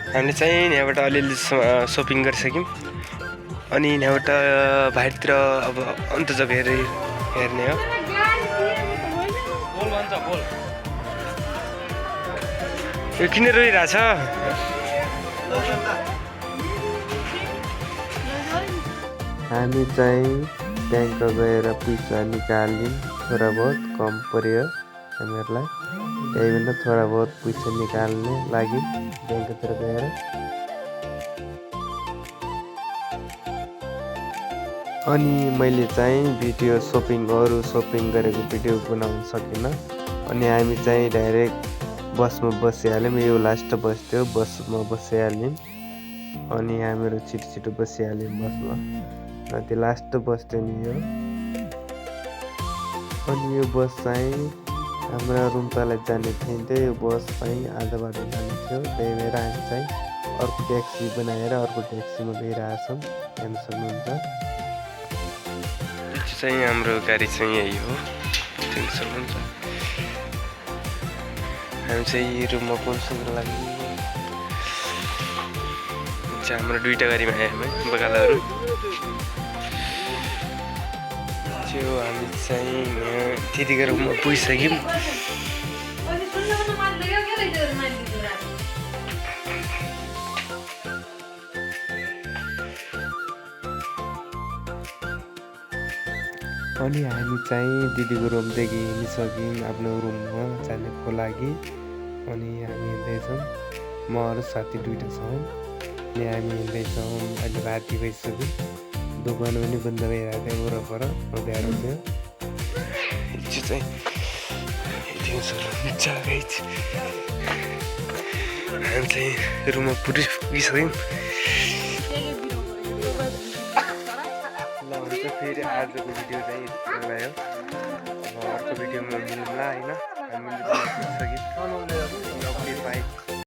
हामीले चाहिँ यहाँबाट अलिअलि सपिङ गरिसक्यौँ अनि यहाँबाट बाहिरतिर अब अन्त जग्गा हेर्ने हो। यो किन रोइरहेछ? हामी चाहिँ ब्याङ्क गएर पैसा निकाल्यौँ। थोड़ा बहुत कम पर्यो हामीहरूलाई, त्यही भएर थोड़ा बहुत पैसा निकाल्ने लागि ब्याङ्कतिर गएर। अनि मैले चाहिँ भिडियो अरू सपिङ गरेको भिडियो बनाउन सकिनँ। अनि हामी चाहिँ डाइरेक्ट बसमा बसिहाल्यौँ। यो लास्ट बस थियो, बसमा बसिहाल्यौँ। अनि हामीहरू छिटो बसिहाल्यौँ बसमा। त्यो लास्ट बस थियो नि यो। अनि यो बस चाहिँ हाम्रा रुम्तालाई जाने थियो। यो बस चाहिँ आधा बाटो जाने थियो, त्यही भएर हामी चाहिँ अर्को ट्याक्सी बनाएर अर्को ट्याक्सीमा गइरहेछौँ। हेर्न सक्नुहुन्छ। चाहिँ हाम्रो गाडी चाहिँ यही हो, देख्न सक्नुहुन्छ। हामी चाहिँ रुममा पुग्नको लागि हाम्रो दुईवटा गाडीमा आयो हामी बगालाहरू। त्यो हामी चाहिँ त्यतिकै रुममा पुगिसक्यौँ। अनि हामी चाहिँ दिदीको रुमदेखि हिँडिसक्यौँ आफ्नो रुममा जानको लागि। अनि हामी हिँड्दैछौँ, म अरू साथी दुईवटा छौँ। अनि हामी हिँड्दैछौँ। अहिले राति भइसक्यो, दोकान पनि बन्द भइरहेको थियो वरपर उनीहरू थियो। यो चाहिँ हामी चाहिँ रुममा पुगिसक्यौँ। फेरि आजको भिडियो चाहिँ रह्यो। अब अर्को भिडियोमा मिलौँला होइन। हामी बाई।